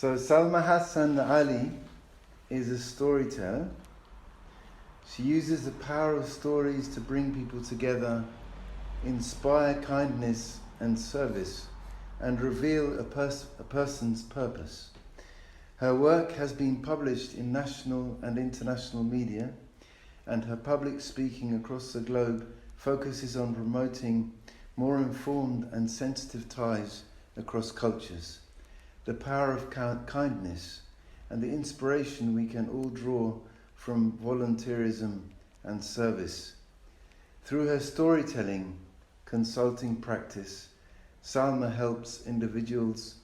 So Salma Hasan Ali is a storyteller. She uses the power of stories to bring people together, inspire kindness and service, and reveal a person's purpose. Her work has been published in national and international media, and her public speaking across the globe focuses on promoting more informed and sensitive ties across cultures, the power of kindness, and the inspiration we can all draw from volunteerism and service. Through her storytelling consulting practice, Salma helps individuals,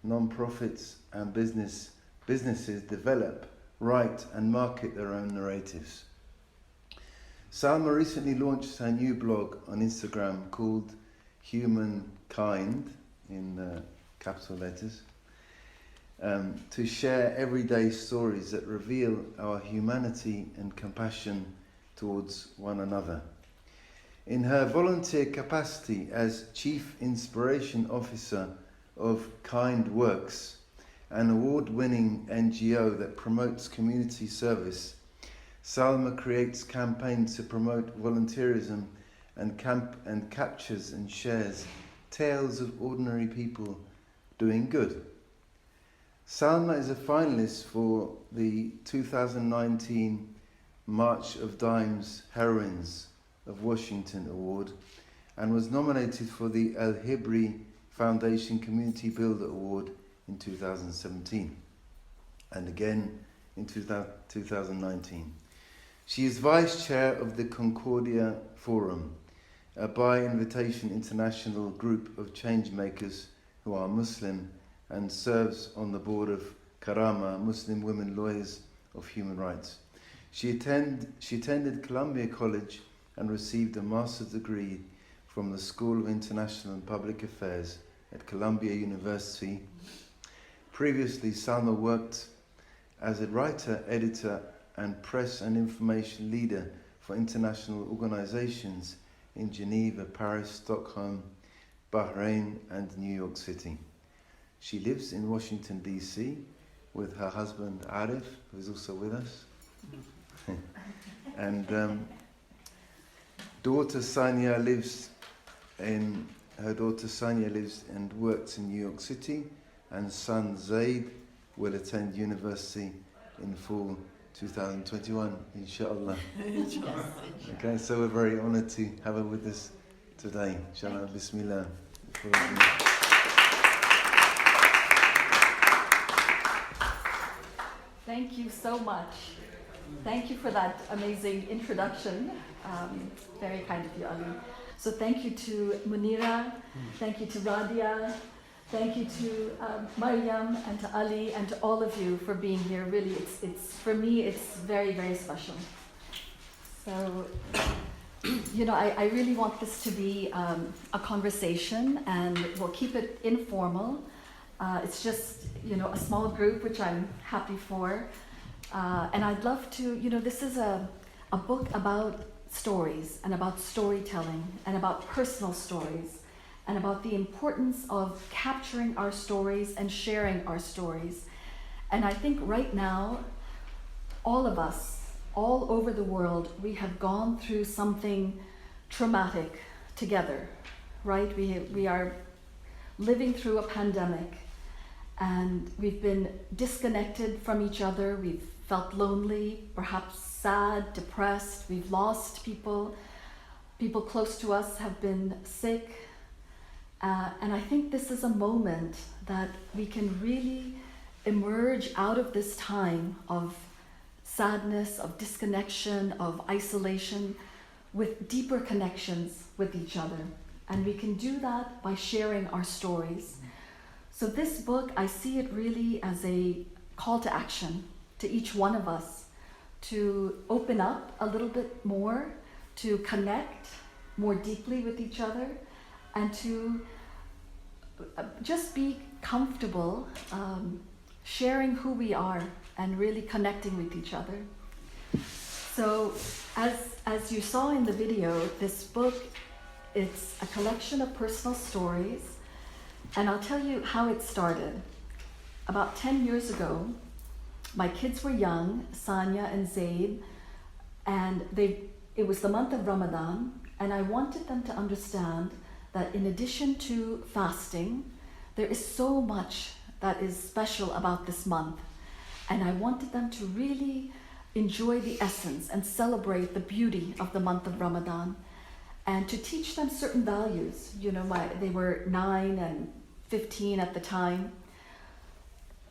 non-profits and businesses develop, write and market their own narratives. Salma recently launched her new blog on Instagram called Humankind, in capital letters, to share everyday stories that reveal our humanity and compassion towards one another. In her volunteer capacity as Chief Inspiration Officer of KindWorks, an award-winning NGO that promotes community service, Salma creates campaigns to promote volunteerism and captures and shares tales of ordinary people doing good. Salma is a finalist for the 2019 March of Dimes Heroines of Washington Award and was nominated for the Hibri Foundation Community Builder Award in 2017 and again in 2019. She is Vice Chair of the Concordia Forum, a by invitation international group of changemakers who are Muslim, and serves on the board of Karama, Muslim Women Lawyers of Human Rights. She attended Columbia College and received a master's degree from the School of International and Public Affairs at Columbia University. Previously, Salma worked as a writer, editor, and press and information leader for international organizations in Geneva, Paris, Stockholm, Bahrain, and New York City. She lives in Washington, D.C. with her husband, Arif, who is also with us. And daughter Sanya lives and works in New York City, and son Zaid will attend university in fall 2021, inshallah. Yes. Okay, so we're very honoured to have her with us today. Inshallah, bismillah. Thank you so much. Thank you for that amazing introduction. Very kind of you, Ali. So thank you to Munira, thank you to Radia, thank you to Maryam and to Ali and to all of you for being here. Really, it's for me, it's very, very special. So, I really want this to be a conversation, and we'll keep it informal. It's just, a small group, which I'm happy for. And I'd love to, this is a book about stories and about storytelling and about personal stories and about the importance of capturing our stories and sharing our stories. And I think right now, all of us, all over the world, we have gone through something traumatic together, right? We are living through a pandemic, and we've been disconnected from each other. We've felt lonely, perhaps sad, depressed. We've lost people. People close to us have been sick. And I think this is a moment that we can really emerge out of this time of sadness, of disconnection, of isolation, with deeper connections with each other. And we can do that by sharing our stories. So this book, I see it really as a call to action to each one of us to open up a little bit more, to connect more deeply with each other, and to just be comfortable sharing who we are and really connecting with each other. So as you saw in the video, this book, it's a collection of personal stories, and I'll tell you how it started. about 10 years ago, my kids were young, Sanya and Zaid, and it was the month of Ramadan, and I wanted them to understand that in addition to fasting, there is so much that is special about this month. And I wanted them to really enjoy the essence and celebrate the beauty of the month of Ramadan, and to teach them certain values. You know, they were 9 and 15 at the time.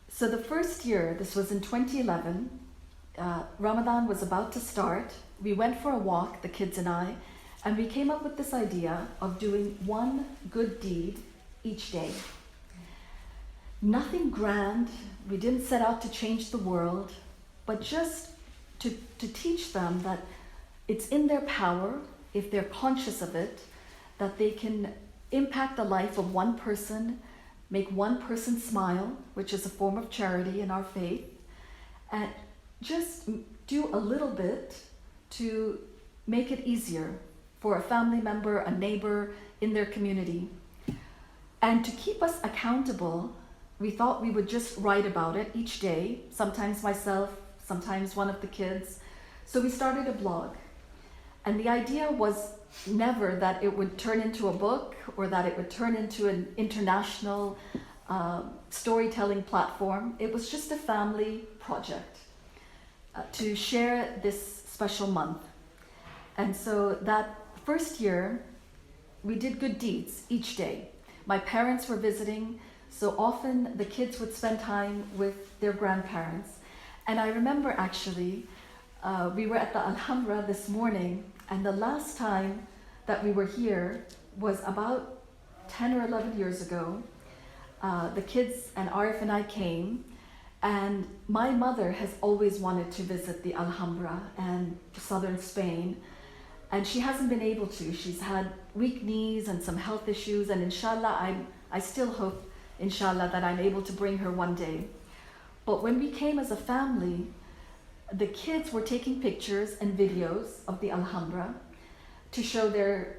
So the first year, this was in 2011, Ramadan was about to start. We went for a walk, the kids and I, and we came up with this idea of doing one good deed each day. Nothing grand, we didn't set out to change the world, but just to teach them that it's in their power, if they're conscious of it, that they can impact the life of one person, make one person smile, which is a form of charity in our faith, and just do a little bit to make it easier for a family member, a neighbor in their community. And to keep us accountable, we thought we would just write about it each day, sometimes myself, sometimes one of the kids. So we started a blog. And the idea was never that it would turn into a book or that it would turn into an international storytelling platform. It was just a family project to share this special month. And so that first year, we did good deeds each day. My parents were visiting, so often the kids would spend time with their grandparents. And I remember actually, we were at the Alhambra this morning, and the last time that we were here was about 10 or 11 years ago. The kids and Arif and I came, and my mother has always wanted to visit the Alhambra and southern Spain, and she hasn't been able to. She's had weak knees and some health issues, and inshallah, I still hope, inshallah, that I'm able to bring her one day. But when we came as a family, the kids were taking pictures and videos of the Alhambra to show their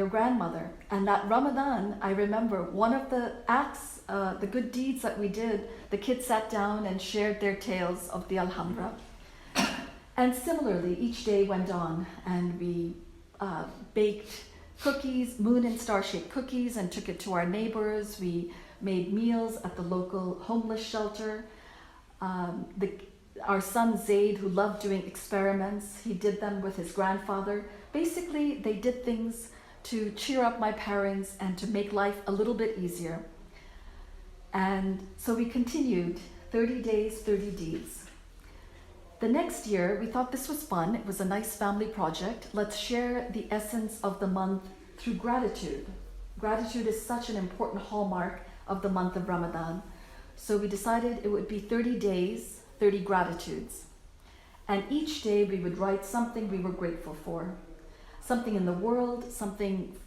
grandmother. And that Ramadan, I remember one of the acts, the good deeds that we did, the kids sat down and shared their tales of the Alhambra. And similarly, each day went on, and we baked cookies, moon and star-shaped cookies, and took it to our neighbors. We made meals at the local homeless shelter. Our son Zaid, who loved doing experiments, he did them with his grandfather. Basically, they did things to cheer up my parents and to make life a little bit easier. And so we continued 30 days, 30 deeds. The next year, we thought this was fun. It was a nice family project. Let's share the essence of the month through gratitude. Gratitude is such an important hallmark of the month of Ramadan. So we decided it would be 30 days, 30 gratitudes. And each day we would write something we were grateful for. Something in the world, something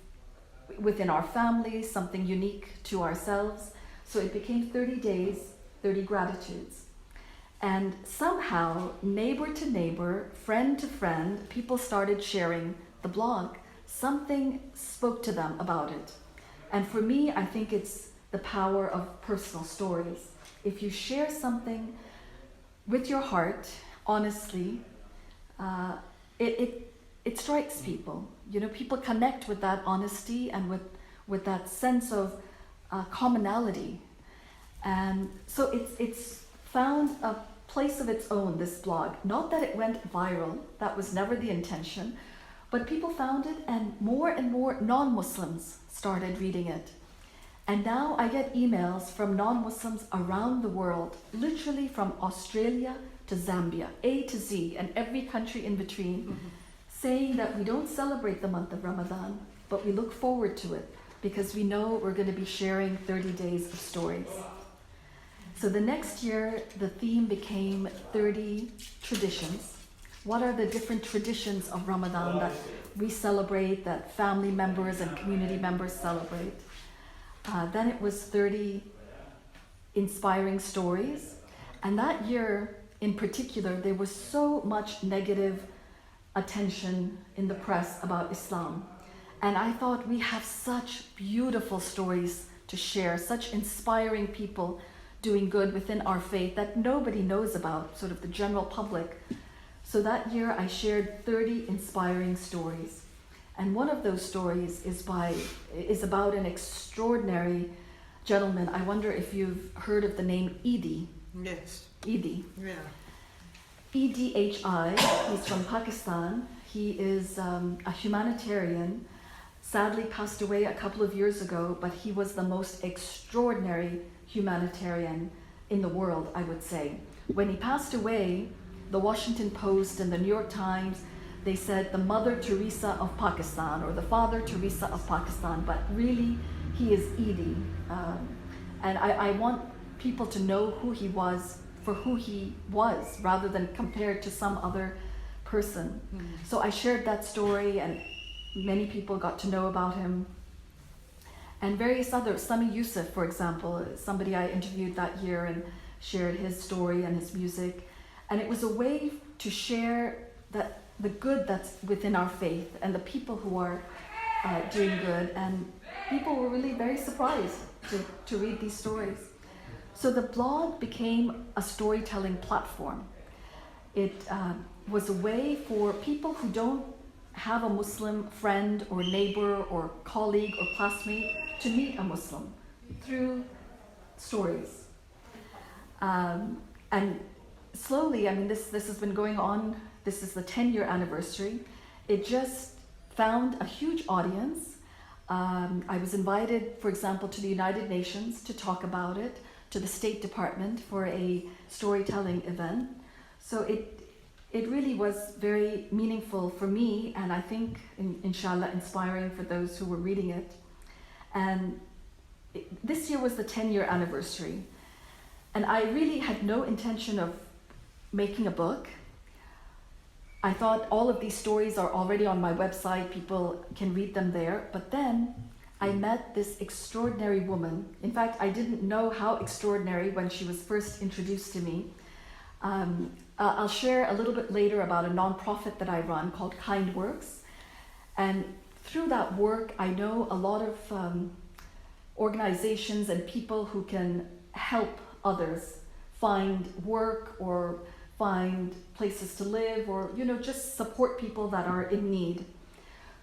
within our family, something unique to ourselves. So it became 30 days, 30 gratitudes. And somehow, neighbor to neighbor, friend to friend, people started sharing the blog. Something spoke to them about it. And for me, I think it's the power of personal stories. If you share something with your heart, honestly, it strikes people. You know, people connect with that honesty and with that sense of commonality. And so it's found a place of its own, this blog. Not that it went viral, that was never the intention, but people found it, and more non-Muslims started reading it. And now I get emails from non-Muslims around the world, literally from Australia to Zambia, A to Z, and every country in between, saying that we don't celebrate the month of Ramadan, but we look forward to it because we know we're going to be sharing 30 days of stories. So the next year, the theme became 30 traditions. What are the different traditions of Ramadan that we celebrate, that family members and community members celebrate? Then it was 30 inspiring stories. And that year in particular, there was so much negative attention in the press about Islam. And I thought we have such beautiful stories to share, such inspiring people doing good within our faith that nobody knows about, sort of the general public. So that year I shared 30 inspiring stories. And one of those stories is about an extraordinary gentleman. I wonder if you've heard of the name Edhi. Yes. Edhi. Yeah. EDHI, he's from Pakistan. He is a humanitarian, sadly passed away a couple of years ago, but he was the most extraordinary humanitarian in the world, I would say. When he passed away, the Washington Post and the New York Times, they said the Mother Teresa of Pakistan or the Father Teresa of Pakistan, but really he is Edhi. And I want people to know who he was for who he was, rather than compared to some other person. So I shared that story and many people got to know about him. And various others, Sami Yusuf, for example, somebody I interviewed that year and shared his story and his music. And it was a way to share the good that's within our faith and the people who are doing good. And people were really very surprised to read these stories. So the blog became a storytelling platform. It was a way for people who don't have a Muslim friend or neighbor or colleague or classmate to meet a Muslim through stories. And slowly, I mean, this has been going on. This is the 10-year anniversary. It just found a huge audience. I was invited, for example, to the United Nations to talk about it, to the State Department for a storytelling event. So it really was very meaningful for me, and I think, inshallah, inspiring for those who were reading it. And this year was the 10-year anniversary. And I really had no intention of making a book. I thought all of these stories are already on my website, people can read them there. But then I met this extraordinary woman. In fact, I didn't know how extraordinary when she was first introduced to me. I'll share a little bit later about a nonprofit that I run called KindWorks. And through that work, I know a lot of organizations and people who can help others find work or find places to live, or just support people that are in need.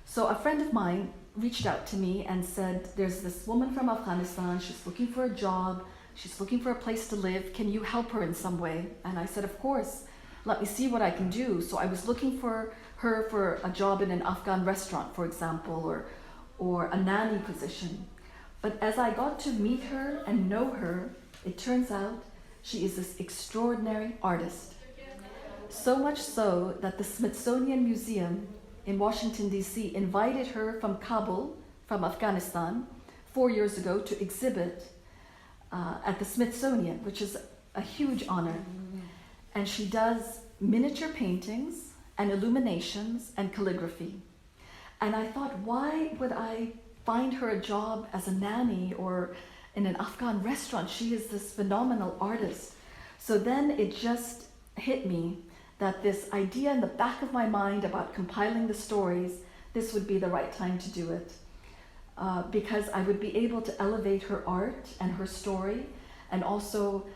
So a friend of mine reached out to me and said, there's this woman from Afghanistan, she's looking for a job, she's looking for a place to live, can you help her in some way? And I said, of course, let me see what I can do. So I was looking for her for a job in an Afghan restaurant, for example, or a nanny position. But as I got to meet her and know her, it turns out she is this extraordinary artist. So much so that the Smithsonian Museum in Washington, D.C. invited her from Kabul, from Afghanistan, 4 years ago to exhibit at the Smithsonian, which is a huge honor. And she does miniature paintings and illuminations and calligraphy. And I thought, why would I find her a job as a nanny or in an Afghan restaurant? She is this phenomenal artist. So then it just hit me that this idea in the back of my mind about compiling the stories, this would be the right time to do it. Because I would be able to elevate her art and her story, and also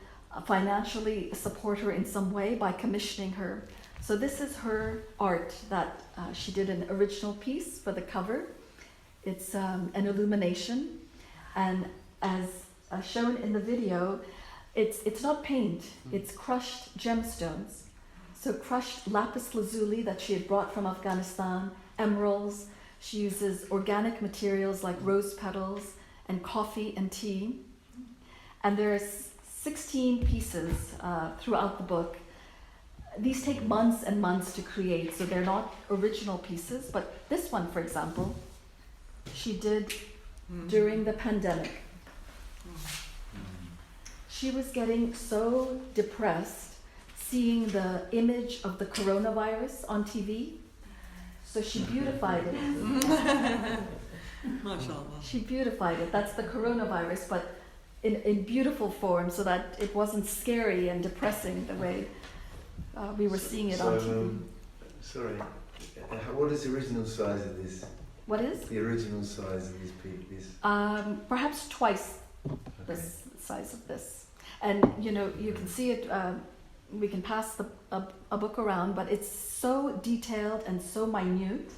financially support her in some way by commissioning her. So this is her art that she did an original piece for the cover. It's an illumination, and as shown in the video, it's not paint, it's crushed gemstones. So crushed lapis lazuli that she had brought from Afghanistan, emeralds. She uses organic materials like rose petals and coffee and tea. And there's 16 pieces throughout the book. These take months and months to create, so they're not original pieces. But this one, for example, she did during the pandemic. She was getting so depressed seeing the image of the coronavirus on TV, so she beautified it. MashaAllah. She beautified it. That's the coronavirus, but in beautiful form, so that it wasn't scary and depressing the way we were seeing it on TV. Sorry, what is the original size of this? What is? The original size of this piece? Perhaps twice the size of this. And you can see it, we can pass a book around, but it's so detailed and so minute.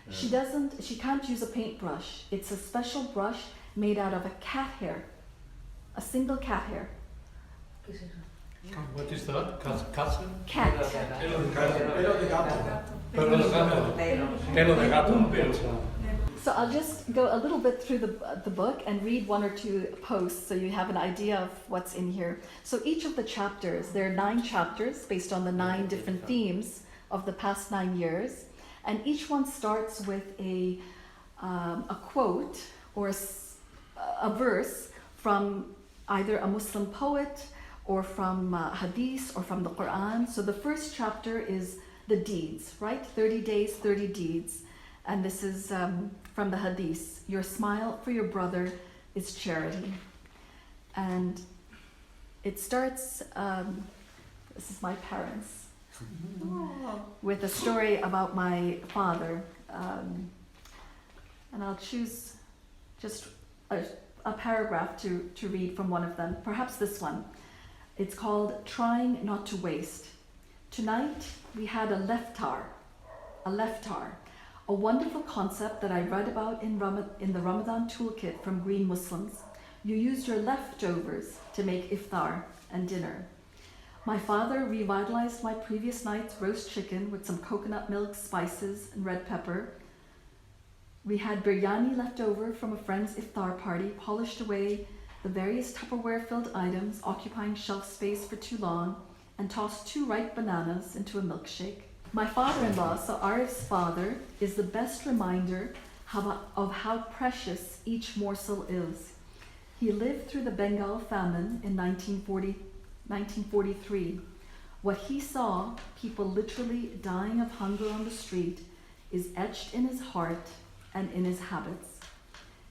She can't use a paintbrush. It's a special brush made out of a cat hair, a single cat hair. What is that? Cat? Cat. Pelo de gato. So I'll just go a little bit through the book and read one or two posts so you have an idea of what's in here. So each of the chapters, there are 9 chapters based on the 9 different themes of the past 9 years. And each one starts with a quote or a verse from either a Muslim poet or from hadith or from the Quran. So the first chapter is the deeds, right? 30 days, 30 deeds. And this is from the hadith. Your smile for your brother is charity. And it starts, this is my parents, with a story about my father. And I'll choose just a paragraph to read from one of them. Perhaps this one. It's called Trying Not to Waste. Tonight we had a leftar, a wonderful concept that I read about in the Ramadan toolkit from Green Muslims. You used your leftovers to make iftar and dinner. My father revitalized my previous night's roast chicken with some coconut milk, spices, and red pepper. We had biryani left over from a friend's iftar party, polished away the various Tupperware-filled items occupying shelf space for too long, and tossed 2 ripe bananas into a milkshake. My father-in-law, so Arif's father, is the best reminder of how precious each morsel is. He lived through the Bengal famine in 1943. What he saw, people literally dying of hunger on the street, is etched in his heart and in his habits.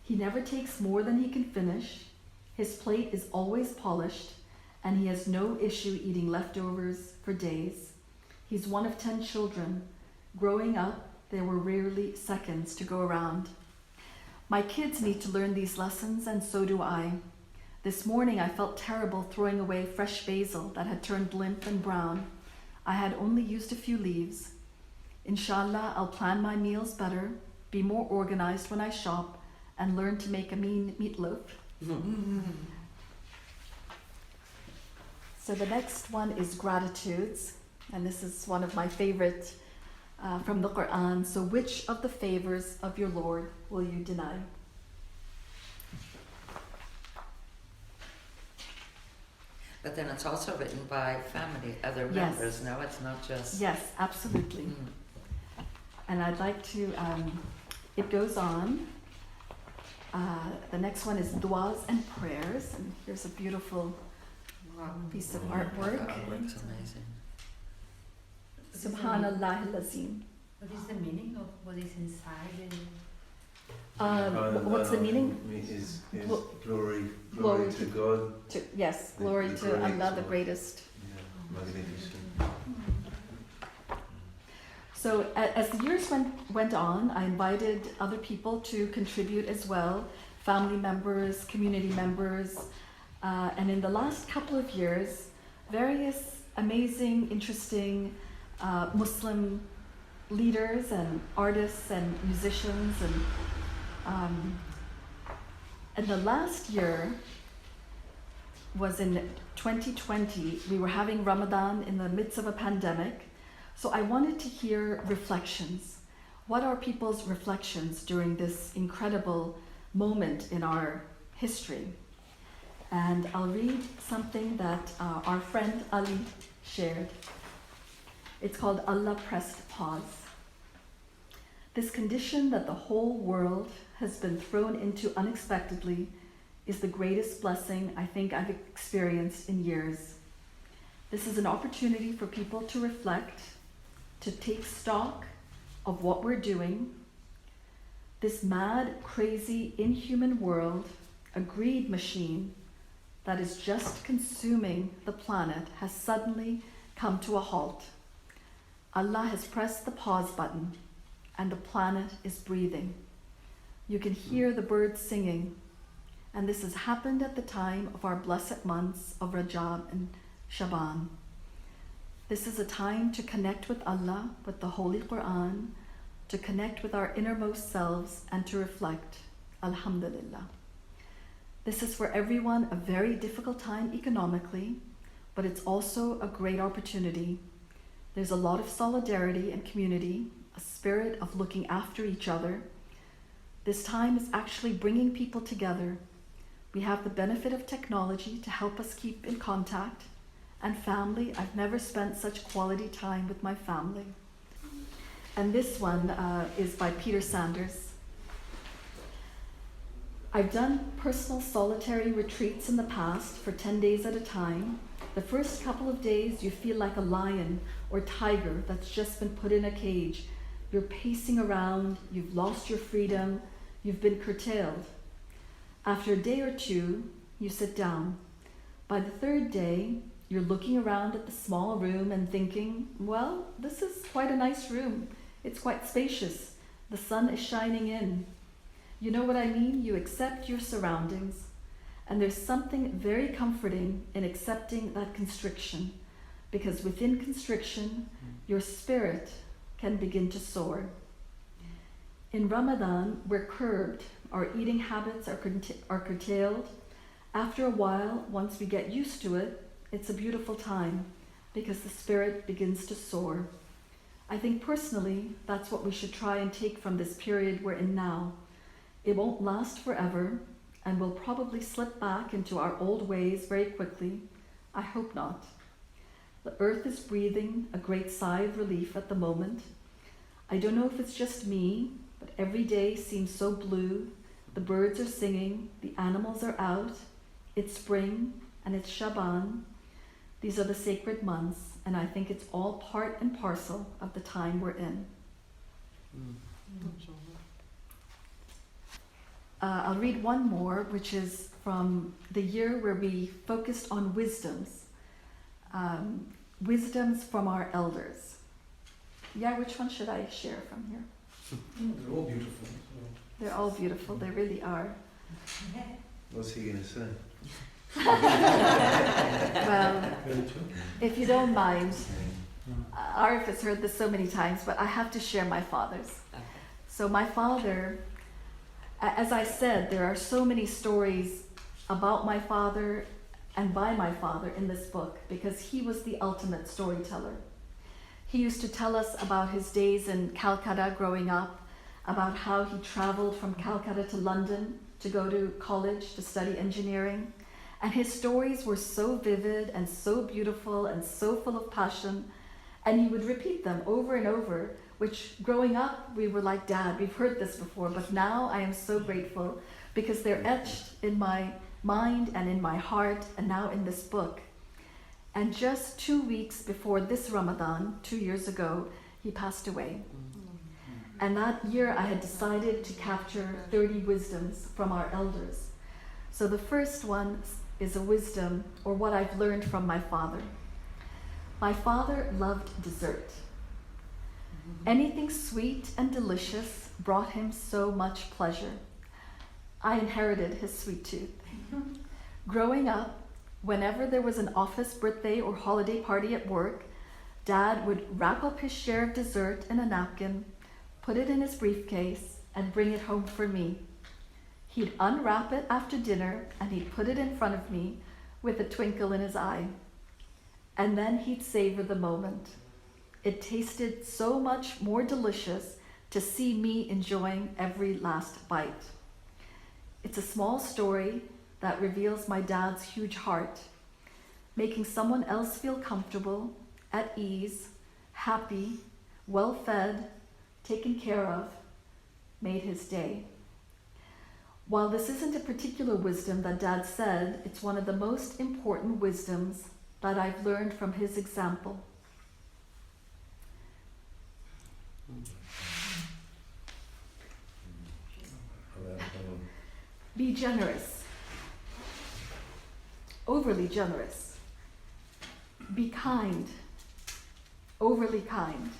He never takes more than he can finish. His plate is always polished, and he has no issue eating leftovers for days. He's one of 10 children. Growing up, there were rarely seconds to go around. My kids need to learn these lessons, and so do I. This morning I felt terrible throwing away fresh basil that had turned limp and brown. I had only used a few leaves. Inshallah, I'll plan my meals better, be more organized when I shop, and learn to make a mean meatloaf. So the next one is gratitudes, and this is one of my favorite from the Quran. So which of the favors of your Lord will you deny? But then it's also written by family, other members. No, it's not just... Yes, absolutely. And I'd like to, it goes on. The next one is du'as and prayers. And here's a beautiful piece of artwork. The artwork's amazing. Subhanallah al-Azim. What is the meaning of what is inside? What's the meaning? Is glory Glory to God. Yes, glory to Allah, the greatest. Yeah, magnificent. So as the years went on, I invited other people to contribute as well, family members, community members, and in the last couple of years, various amazing, interesting Muslim leaders and artists and musicians and the last year was in 2020. We were having Ramadan in the midst of a pandemic. So I wanted to hear reflections. What are people's reflections during this incredible moment in our history? And I'll read something that our friend Ali shared. It's called Allah Pressed Pause. This condition that the whole world has been thrown into unexpectedly is the greatest blessing I think I've experienced in years. This is an opportunity for people to reflect, to take stock of what we're doing. This mad, crazy, inhuman world, a greed machine that is just consuming the planet, has suddenly come to a halt. Allah has pressed the pause button and the planet is breathing. You can hear the birds singing. and this has happened at the time of our blessed months of Rajab and Shaban. This is a time to connect with Allah, with the Holy Quran, to connect with our innermost selves, and to reflect. Alhamdulillah. This is for everyone a very difficult time economically, but it's also a great opportunity. There's a lot of solidarity and community, a spirit of looking after each other. This time is actually bringing people together. We have the benefit of technology to help us keep in contact, and family. I've never spent such quality time with my family. And this one is by Peter Sanders. I've done personal solitary retreats in the past for 10 days at a time. The first couple of days you feel like a lion or tiger that's just been put in a cage. You're pacing around, you've lost your freedom, you've been curtailed. After a day or two, you sit down. By the third day, you're looking around at the small room and thinking, well, this is quite a nice room. It's quite spacious. The sun is shining in. You know what I mean? You accept your surroundings. And there's something very comforting in accepting that constriction, because within constriction, your spirit can begin to soar. In Ramadan, we're curbed. Our eating habits are curtailed. After a while, once we get used to it, it's a beautiful time because the spirit begins to soar. I think personally, that's what we should try and take from this period we're in now. It won't last forever, and we'll probably slip back into our old ways very quickly. I hope not. The earth is breathing a great sigh of relief at the moment. I don't know if it's just me, but every day seems so blue. The birds are singing, the animals are out. It's spring, and it's Shaban. These are the sacred months, and I think it's all part and parcel of the time we're in. I'll read one more, which is from the year where we focused on wisdoms. Wisdoms from our elders. Yeah, which one should I share from here? They're all beautiful. They're all beautiful, they really are. What's he going to say? Well, if you don't mind, Arif has heard this so many times, but I have to share my father's. So my father, as I said, there are so many stories about my father and by my father in this book because he was the ultimate storyteller. He used to tell us about his days in Calcutta growing up, about how he traveled from Calcutta to London to go to college to study engineering. And his stories were so vivid and so beautiful and so full of passion. And he would repeat them over and over, which growing up, we were like, Dad, we've heard this before, but now I am so grateful because they're etched in my mind and in my heart and now in this book. And just 2 weeks before this Ramadan, 2 years ago, he passed away. And that year I had decided to capture 30 wisdoms from our elders. So the first one is a wisdom, or what I've learned from my father. My father loved dessert. Anything sweet and delicious brought him so much pleasure. I inherited his sweet tooth. Growing up, whenever there was an office birthday or holiday party at work, Dad would wrap up his share of dessert in a napkin, put it in his briefcase, and bring it home for me. He'd unwrap it after dinner and he'd put it in front of me with a twinkle in his eye. And then he'd savor the moment. It tasted so much more delicious to see me enjoying every last bite. It's a small story that reveals my dad's huge heart, making someone else feel comfortable, at ease, happy, well-fed, taken care of, made his day. While this isn't a particular wisdom that Dad said, it's one of the most important wisdoms that I've learned from his example. Be generous. Overly generous. Be kind. Overly kind.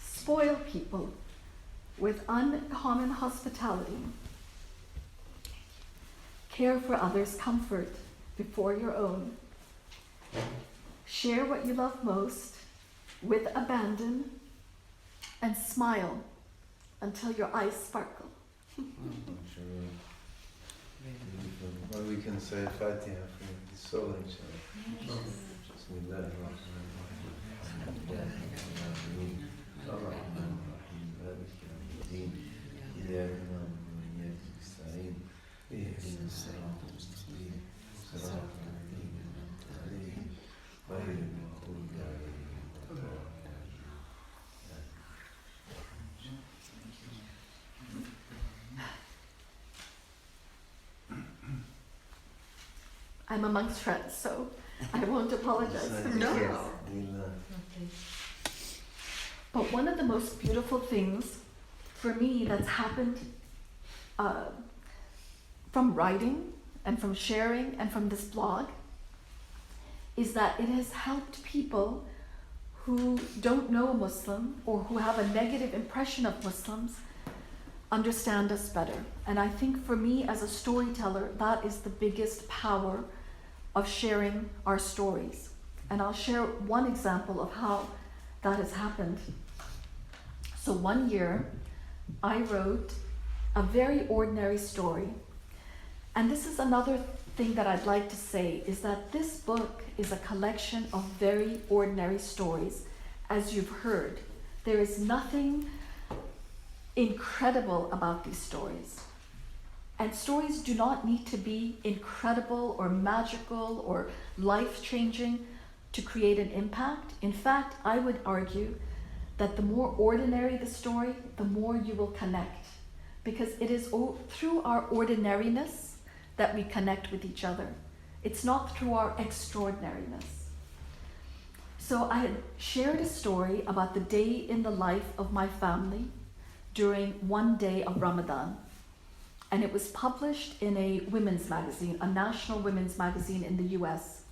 Spoil people with uncommon hospitality. care for others' comfort before your own. Share what you love most with abandon and smile until your eyes sparkle. Well, we can say Fatiha for the soul, inshallah. Bismillah. I'm amongst friends, so I won't apologize. No. Okay. But one of the most beautiful things for me that's happened from writing and from sharing and from this blog is that it has helped people who don't know a Muslim or who have a negative impression of Muslims understand us better. And I think for me as a storyteller, that is the biggest power of sharing our stories. And I'll share one example of how that has happened. So one year, I wrote a very ordinary story. And this is another thing that I'd like to say, is that this book is a collection of very ordinary stories, as you've heard. There is nothing incredible about these stories. And stories do not need to be incredible or magical or life-changing to create an impact. In fact, I would argue that the more ordinary the story, the more you will connect. Because it is through our ordinariness that we connect with each other. It's not through our extraordinariness. So I had shared a story about the day in the life of my family during one day of Ramadan. And it was published in a women's magazine, a national women's magazine in the US.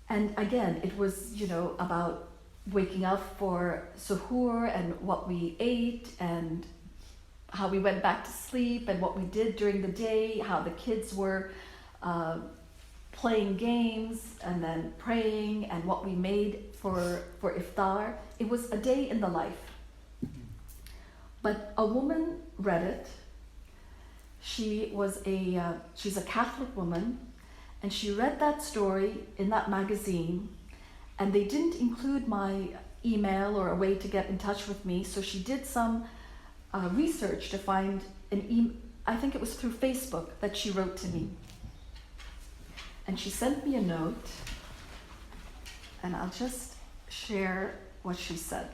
And again, it was, about waking up for suhoor and what we ate and how we went back to sleep and what we did during the day, how the kids were playing games and then praying and what we made for iftar. It was a day in the life. But a woman read it. She's a Catholic woman, and she read that story in that magazine, and they didn't include my email or a way to get in touch with me, so she did some research to find I think it was through Facebook that she wrote to me. And she sent me a note, and I'll just share what she said.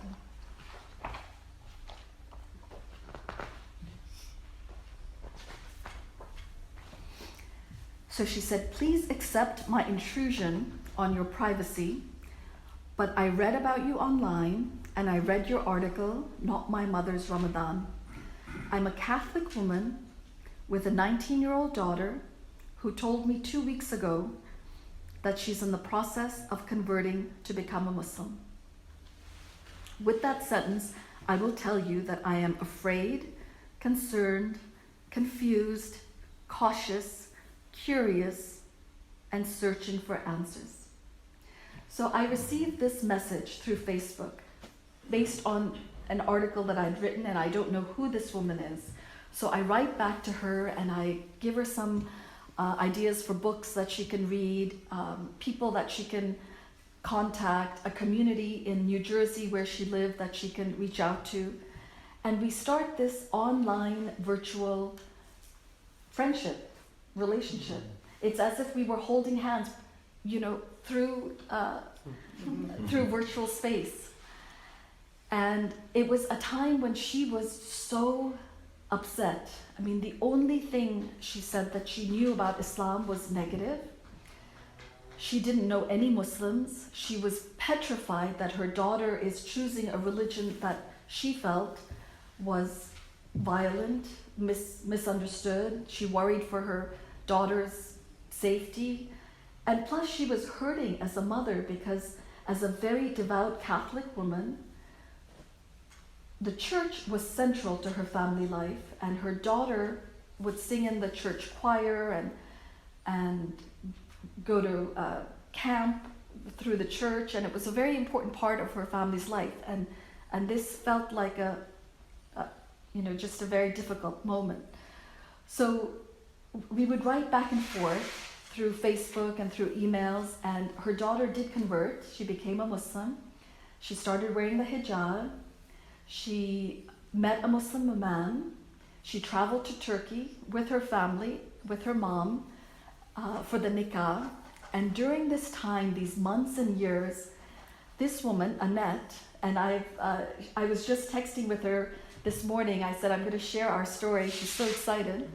So she said, "Please accept my intrusion on your privacy, but I read about you online and I read your article, Not My Mother's Ramadan. I'm a Catholic woman with a 19-year-old daughter who told me 2 weeks ago that she's in the process of converting to become a Muslim. With that sentence, I will tell you that I am afraid, concerned, confused, cautious, curious, and searching for answers." So I received this message through Facebook based on an article that I'd written, and I don't know who this woman is. So I write back to her and I give her some ideas for books that she can read, people that she can contact, a community in New Jersey where she lived that she can reach out to. And we start this online virtual friendship, relationship. It's as if we were holding hands, through virtual space. And it was a time when she was so upset. I mean, the only thing she said that she knew about Islam was negative. She didn't know any Muslims. She was petrified that her daughter is choosing a religion that she felt was violent, misunderstood. She worried for her daughter's safety. And plus she was hurting as a mother because as a very devout Catholic woman, the church was central to her family life, and her daughter would sing in the church choir and go to camp through the church, and it was a very important part of her family's life. And this felt like just a very difficult moment. So we would write back and forth through Facebook and through emails, and her daughter did convert. She became a Muslim. She started wearing the hijab. She met a Muslim man. She traveled to Turkey with her family, with her mom, for the nikah. And during this time, these months and years, this woman, Annette, and I was just texting with her this morning. I said, I'm going to share our story. She's so excited.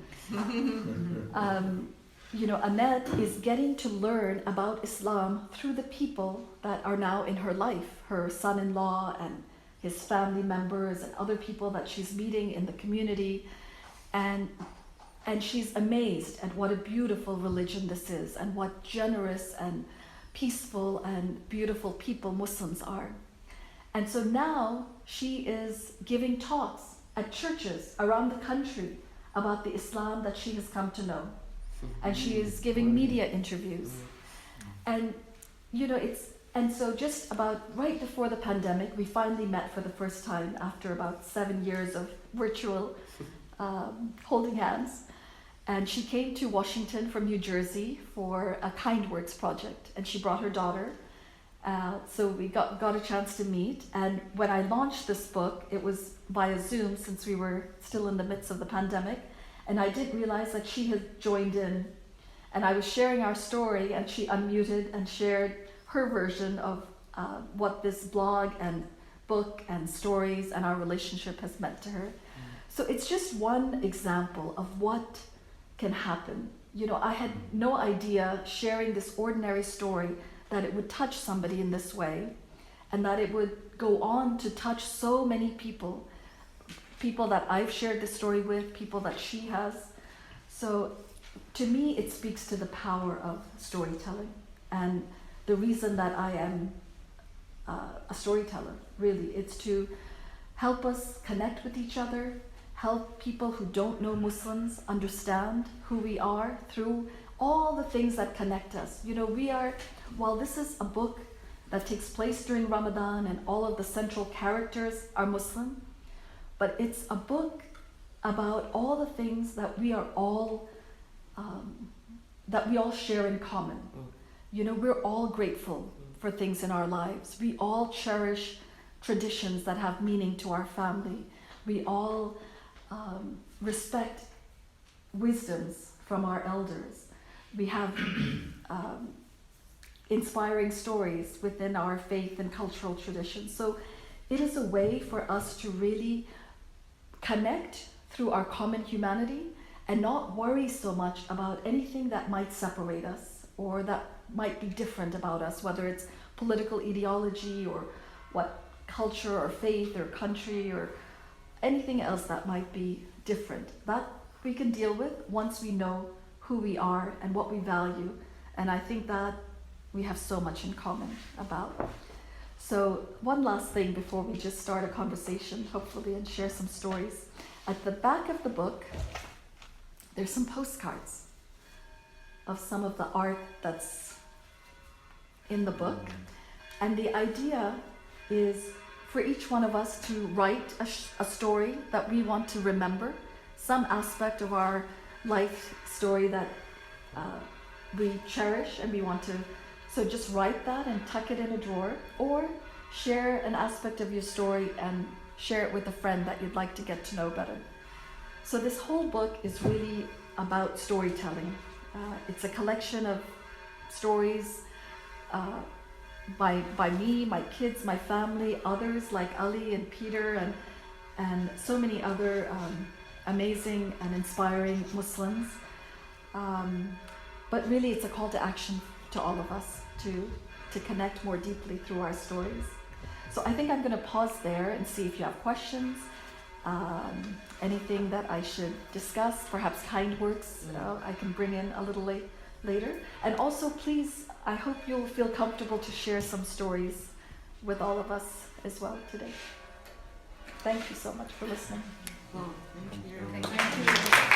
Annette is getting to learn about Islam through the people that are now in her life, her son-in-law and his family members and other people that she's meeting in the community. And she's amazed at what a beautiful religion this is, and what generous and peaceful and beautiful people Muslims are. And so now she is giving talks at churches around the country about the Islam that she has come to know. And she is giving media interviews. And so just about right before the pandemic, we finally met for the first time after about 7 years of virtual holding hands. And she came to Washington from New Jersey for a KindWorks project, and she brought her daughter. So we got a chance to meet. And when I launched this book, it was via Zoom, since we were still in the midst of the pandemic. And I didn't realize that she had joined in. And I was sharing our story, and she unmuted and shared her version of what this blog and book and stories and our relationship has meant to her. So it's just one example of what can happen. I had no idea, sharing this ordinary story, that it would touch somebody in this way, and that it would go on to touch so many people that I've shared this story with, people that she has. So to me, it speaks to the power of storytelling, and the reason that I am a storyteller, really. It's to help us connect with each other, help people who don't know Muslims understand who we are through all the things that connect us. While this is a book that takes place during Ramadan and all of the central characters are Muslim, but it's a book about all the things that we are all share in common. We're all grateful for things in our lives. We all cherish traditions that have meaning to our family. We all respect wisdoms from our elders. We have inspiring stories within our faith and cultural traditions. So it is a way for us to really connect through our common humanity and not worry so much about anything that might separate us or that might be different about us, whether it's political ideology or what culture or faith or country or anything else that might be different. That we can deal with once we know who we are and what we value. And I think that we have so much in common about. So one last thing before we just start a conversation, hopefully, and share some stories. At the back of the book, there's some postcards of some of the art that's in the book. And the idea is for each one of us to write a story that we want to remember, some aspect of our life story that we cherish and we want to. So just write that and tuck it in a drawer, or share an aspect of your story and share it with a friend that you'd like to get to know better. So this whole book is really about storytelling. It's a collection of stories by me, my kids, my family, others like Ali and Peter and so many other amazing and inspiring Muslims. But really it's a call to action to all of us to connect more deeply through our stories. So I think I'm going to pause there and see if you have questions, anything that I should discuss, perhaps KindWorks I can bring in a little later. And also please, I hope you'll feel comfortable to share some stories with all of us as well today. Thank you so much for listening. Well, thank you. Thank you.